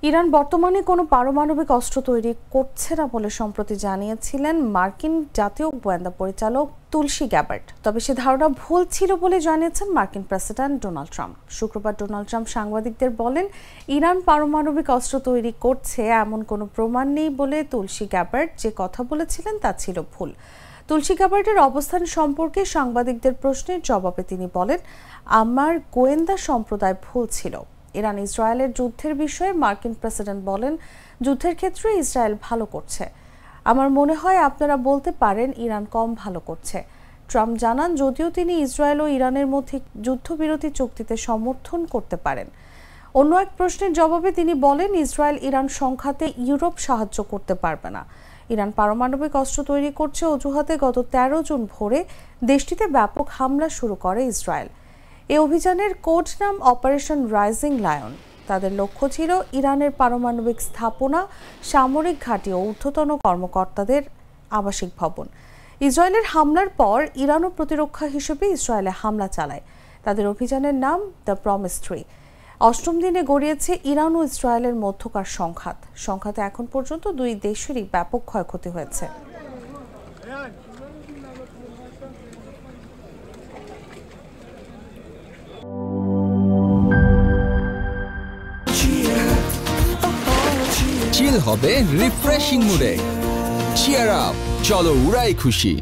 Iran বর্তমানে কোনো পারমাণবিক অস্ত্র তৈরি করছে না বলে সম্প্রতি জানিয়েছিলেন মার্কিন জাতীয় গোয়েন্দা পরিচালক তুলসী গ্যাবার্ট। তবে সে ধারণা ভুল ছিল বলে জানিয়েছেন মার্কিন প্রেসিডেন্ট ডোনাল্ড ট্রাম্প। শুক্রবার ডোনাল্ড ট্রাম্প সাংবাদিকদের বলেন, ইরান পারমাণবিক অস্ত্র তৈরি করছে এমন কোনো প্রমাণ নেই বলে তুলসী গ্যাবার্ট যে কথা বলেছিলেন তা ছিল ভুল। তুলসী গ্যাবার্টের অবস্থান সম্পর্কে সাংবাদিকদের প্রশ্নের জবাবে তিনি বলেন, আমার গোয়েন্দা সম্প্রদায় ভুল ছিল। ইরান ইসরায়েলের যুদ্ধের বিষয়ে মার্কিন প্রেসিডেন্ট বলেন, যুদ্ধের ক্ষেত্রে ইসরায়েল ভালো করছে। আমার মনে হয় আপনারা বলতে পারেন ইরান কম ভালো করছে। ট্রাম্প জানান, যদিও তিনি ইসরায়েল ও ইরানের মধ্যে যুদ্ধবিরতি চুক্তিতে সমর্থন করতে পারেন। অন্য এক প্রশ্নের জবাবে তিনি বলেন, ইসরায়েল ইরান সংঘাতে ইউরোপ সাহায্য করতে পারবে না। ইরান পারমাণবিক অস্ত্র তৈরি করছে অজুহাতে গত 13 জুন ভোরে দেশটিতে ব্যাপক হামলা শুরু করে ইসরায়েল। এই অভিযানের কোড নাম অপারেশন রাইজিং লায়ন। তাদের লক্ষ্য ছিল ইরানের পারমাণবিক স্থাপনা, সামরিক ঘাঁটি ও ঊর্ধ্বতন কর্মকর্তাদের আবাসিক ভবন। ইসরায়েলের হামলার পর ইরানও প্রতিরক্ষা হিসেবে ইসরায়েলে হামলা চালায়। তাদের অভিযানের নাম দ্য প্রমিস 3। অষ্টম দিনে গড়িয়েছে ইরান ও ইসরায়েলের মধ্যকার সংঘাতে এখন পর্যন্ত দুই দেশেরই ব্যাপক ক্ষয়ক্ষতি হয়েছে। চিল হবে রিফ্রেশিং মুডে। চিয়ার আপ, চলো উড়াই খুশি।